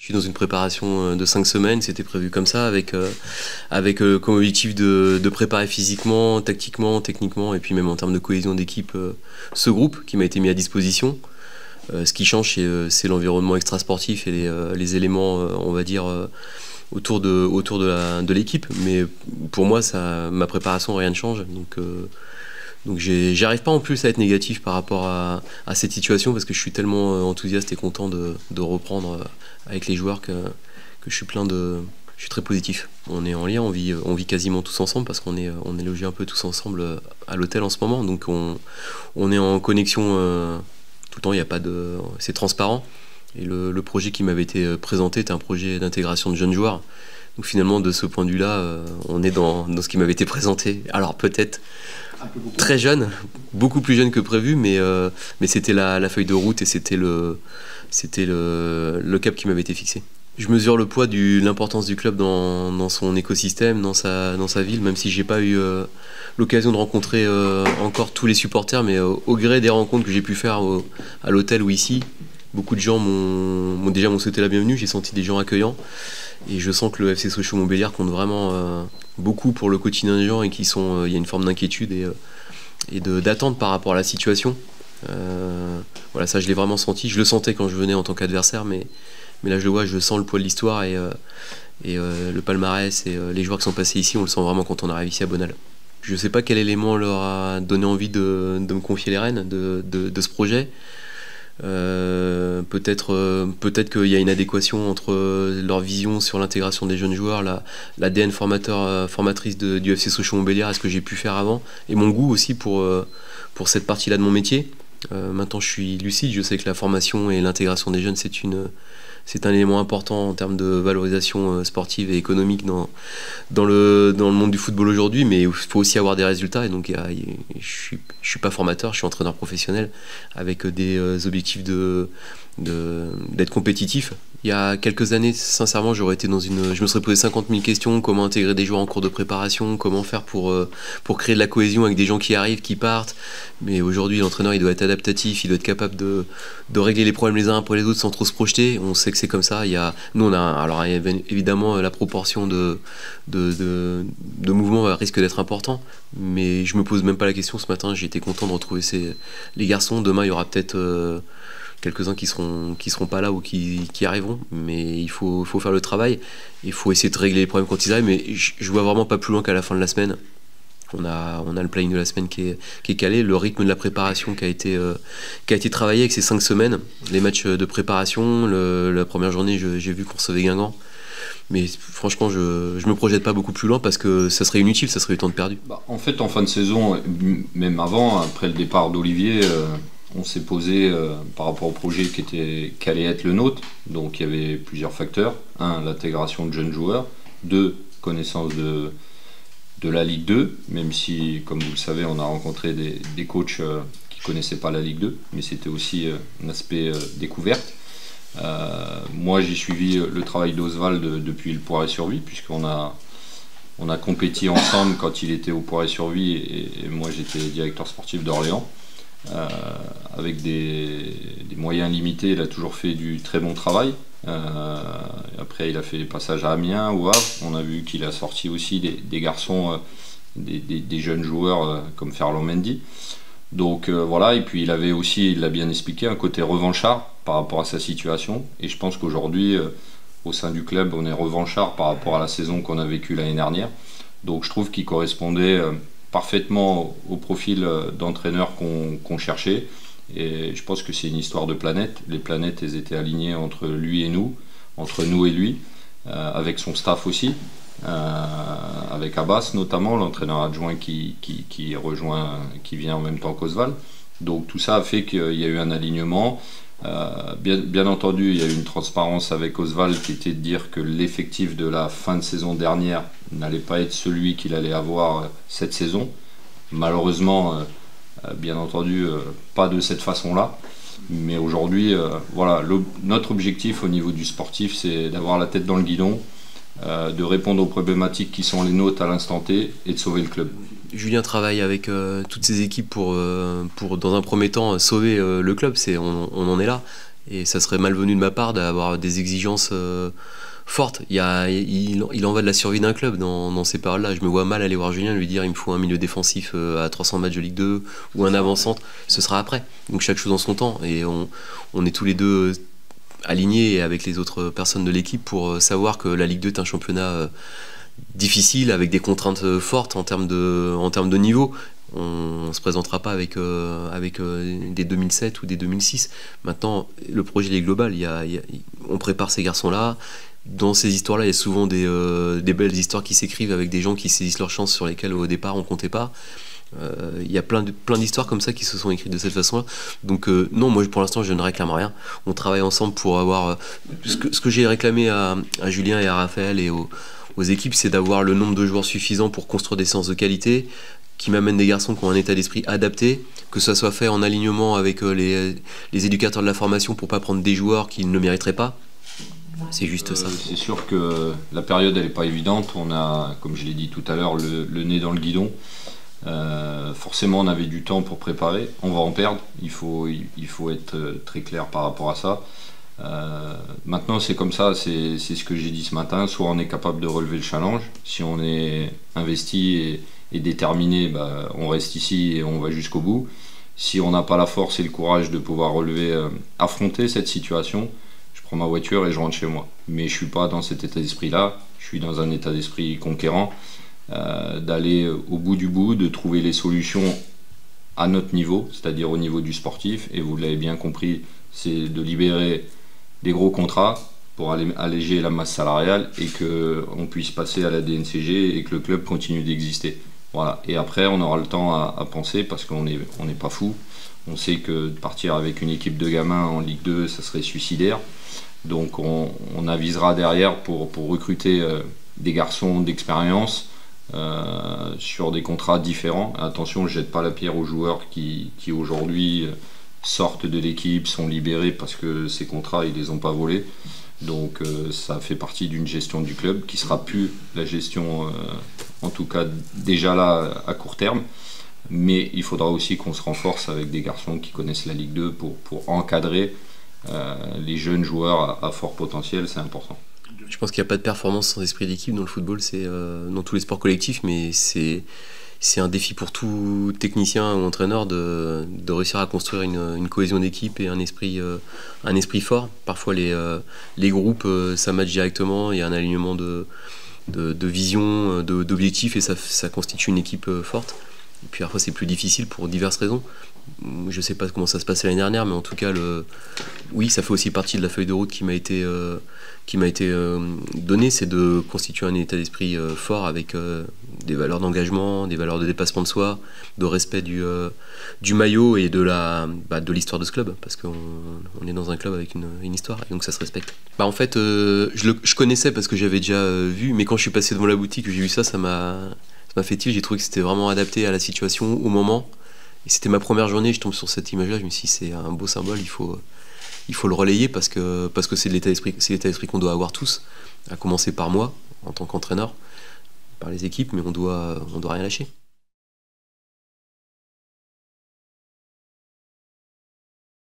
Je suis dans une préparation de 5 semaines, c'était prévu comme ça, avec comme objectif de préparer physiquement, tactiquement, techniquement, et puis même en termes de cohésion d'équipe, ce groupe qui m'a été mis à disposition. Ce qui change, c'est l'environnement extrasportif et les éléments, on va dire, autour de l'équipe. Mais pour moi, ma préparation, rien ne change. Donc j'arrive pas en plus à être négatif par rapport à cette situation parce que je suis tellement enthousiaste et content de reprendre avec les joueurs que je suis je suis très positif. On est en lien, on vit quasiment tous ensemble parce qu'on est logés un peu tous ensemble à l'hôtel en ce moment. Donc on est en connexion tout le temps, il y a pas de, c'est transparent. Et le projet qui m'avait été présenté était un projet d'intégration de jeunes joueurs. Donc finalement, de ce point de vue-là, on est dans ce qui m'avait été présenté. Alors peut-être très jeune, beaucoup plus jeune que prévu, mais c'était la feuille de route et c'était le cap qui m'avait été fixé. Je mesure le poids l'importance du club dans son écosystème, dans sa ville, même si j'ai pas eu l'occasion de rencontrer encore tous les supporters, mais au gré des rencontres que j'ai pu faire à l'hôtel ou ici, beaucoup de gens m'ont souhaité la bienvenue, j'ai senti des gens accueillants. Et je sens que le FC Sochaux-Montbéliard compte vraiment beaucoup pour le quotidien des gens et il y a une forme d'inquiétude et d'attente par rapport à la situation. Voilà, ça je l'ai vraiment senti. Je le sentais quand je venais en tant qu'adversaire, mais là je le vois, je sens le poids de l'histoire et le palmarès et les joueurs qui sont passés ici, on le sent vraiment quand on arrive ici à Bonal. Je ne sais pas quel élément leur a donné envie de me confier les rênes de ce projet. Peut-être qu'il y a une adéquation entre leur vision sur l'intégration des jeunes joueurs, l'ADN formatrice du FC Sochaux-Montbéliard et ce que j'ai pu faire avant, et mon goût aussi pour cette partie-là de mon métier. Maintenant je suis lucide, je sais que la formation et l'intégration des jeunes c'est un élément important en termes de valorisation sportive et économique dans le monde du football aujourd'hui, mais il faut aussi avoir des résultats. Et donc, je suis pas formateur, je suis entraîneur professionnel avec des objectifs d'être compétitif. Il y a quelques années, sincèrement, je me serais posé 50 000 questions. Comment intégrer des joueurs en cours de préparation? Comment faire pour créer de la cohésion avec des gens qui arrivent, qui partent? Mais aujourd'hui, l'entraîneur, il doit être adaptatif, il doit être capable de régler les problèmes les uns après les autres sans trop se projeter. On sait que c'est comme ça. Nous, alors évidemment, la proportion de mouvements risque d'être important. Mais je me pose même pas la question. Ce matin, j'ai été content de retrouver les garçons. Demain, il y aura peut-être quelques-uns qui seront pas là ou qui arriveront, mais il faut faire le travail, il faut essayer de régler les problèmes quand ils arrivent, mais je vois vraiment pas plus loin qu'à la fin de la semaine. On a le planning de la semaine qui est calé, le rythme de la préparation qui a été travaillé avec ces 5 semaines, les matchs de préparation, la première journée j'ai vu qu'on recevait Guingamp, mais franchement je me projette pas beaucoup plus loin parce que ça serait inutile, ça serait du temps de perdu. En fait, en fin de saison, même avant, après le départ d'Olivier, on s'est posé par rapport au projet qui allait être le nôtre. Donc il y avait plusieurs facteurs. 1, l'intégration de jeunes joueurs. 2, connaissance de la Ligue 2, même si, comme vous le savez, on a rencontré des coachs qui ne connaissaient pas la Ligue 2, mais c'était aussi un aspect découverte. Moi, j'ai suivi le travail d'Oswald depuis le Poiré-sur-Vie, puisqu'on a compéti ensemble quand il était au Poiré-sur-Vie et moi j'étais directeur sportif d'Orléans. Avec des moyens limités, il a toujours fait du très bon travail. Après, il a fait des passages à Amiens, au Havre. On a vu qu'il a sorti aussi des garçons, des jeunes joueurs comme Ferland Mendy. Donc voilà, et puis il avait aussi, il l'a bien expliqué, un côté revanchard par rapport à sa situation. Et je pense qu'aujourd'hui, au sein du club, on est revanchard par rapport à la saison qu'on a vécue l'année dernière. Donc je trouve qu'il correspondait parfaitement au profil d'entraîneur qu'on cherchait, et je pense que c'est une histoire de planète. Les planètes, elles étaient alignées entre lui et nous, entre nous et lui, avec son staff aussi, avec Abbas notamment, l'entraîneur adjoint qui vient en même temps qu'Oswald. Donc tout ça a fait qu'il y a eu un alignement. Bien entendu, il y a eu une transparence avec Oswald qui était de dire que l'effectif de la fin de saison dernière n'allait pas être celui qu'il allait avoir cette saison. Malheureusement, bien entendu, pas de cette façon-là. Mais aujourd'hui, voilà, notre objectif au niveau du sportif, c'est d'avoir la tête dans le guidon, de répondre aux problématiques qui sont les nôtres à l'instant T et de sauver le club. Julien travaille avec toutes ses équipes pour dans un premier temps sauver le club, on en est là. Et ça serait malvenu de ma part d'avoir des exigences fortes. Il en va de la survie d'un club dans ces périodes-là. Je me vois mal aller voir Julien lui dire il me faut un milieu défensif à 300 matchs de Ligue 2 ou un avant-centre. Ce sera après. Donc chaque chose en son temps. Et on est tous les deux alignés avec les autres personnes de l'équipe pour savoir que la Ligue 2 est un championnat difficile avec des contraintes fortes en termes de niveau. On ne se présentera pas avec des 2007 ou des 2006. Maintenant, le projet est global. On prépare ces garçons-là. Dans ces histoires-là, il y a souvent des belles histoires qui s'écrivent avec des gens qui saisissent leur chance sur lesquelles au départ on ne comptait pas. Il y a plein d'histoires comme ça qui se sont écrites de cette façon-là. Donc non, moi pour l'instant je ne réclame rien. On travaille ensemble pour avoir... ce que j'ai réclamé à Julien et à Raphaël et aux équipes, c'est d'avoir le nombre de joueurs suffisant pour construire des séances de qualité, qui m'amènent des garçons qui ont un état d'esprit adapté, que ça soit fait en alignement avec les éducateurs de la formation pour pas prendre des joueurs qui ne le mériteraient pas. C'est juste ça. C'est sûr que la période elle n'est pas évidente. On a, comme je l'ai dit tout à l'heure, le nez dans le guidon. Forcément on avait du temps pour préparer. On va en perdre. Il faut être très clair par rapport à ça. Maintenant c'est comme ça, c'est ce que j'ai dit ce matin. Soit on est capable de relever le challenge. Si on est investi et déterminé, bah, on reste ici et on va jusqu'au bout. Si on n'a pas la force et le courage de pouvoir affronter cette situation, je prends ma voiture et je rentre chez moi. Mais je ne suis pas dans cet état d'esprit-là, je suis dans un état d'esprit conquérant, d'aller au bout du bout, de trouver les solutions à notre niveau, c'est-à-dire au niveau du sportif, et vous l'avez bien compris, c'est de libérer des gros contrats pour alléger la masse salariale et qu'on puisse passer à la DNCG et que le club continue d'exister. Voilà. Et après, on aura le temps à penser parce qu'on n'est pas fou. On sait que de partir avec une équipe de gamins en Ligue 2, ça serait suicidaire. Donc on avisera derrière pour recruter des garçons d'expérience sur des contrats différents. Attention, je ne jette pas la pierre aux joueurs qui aujourd'hui sortent de l'équipe, sont libérés parce que ces contrats, ils ne les ont pas volés. Donc ça fait partie d'une gestion du club qui ne sera plus la gestion, en tout cas déjà là à court terme. Mais il faudra aussi qu'on se renforce avec des garçons qui connaissent la Ligue 2 pour encadrer les jeunes joueurs à fort potentiel, c'est important. Je pense qu'il n'y a pas de performance sans esprit d'équipe dans le football, c'est dans tous les sports collectifs, mais c'est un défi pour tout technicien ou entraîneur de réussir à construire une cohésion d'équipe et un esprit fort. Parfois les groupes, ça match directement, il y a un alignement de vision, d'objectifs et ça constitue une équipe forte. Et puis parfois c'est plus difficile pour diverses raisons. Je ne sais pas comment ça se passait l'année dernière, mais en tout cas, oui, ça fait aussi partie de la feuille de route qui m'a été donnée, c'est de constituer un état d'esprit fort avec des valeurs d'engagement, des valeurs de dépassement de soi, de respect du maillot et de l'histoire de ce club, parce qu'on est dans un club avec une histoire, et donc ça se respecte. En fait, je connaissais parce que j'avais déjà vu, mais quand je suis passé devant la boutique, j'ai vu ça m'a fait tilt. J'ai trouvé que c'était vraiment adapté à la situation, au moment. Et c'était ma première journée, je tombe sur cette image-là, je me suis dit c'est un beau symbole, il faut le relayer parce que c'est l'état d'esprit qu'on doit avoir tous, à commencer par moi en tant qu'entraîneur, par les équipes, mais on doit rien lâcher.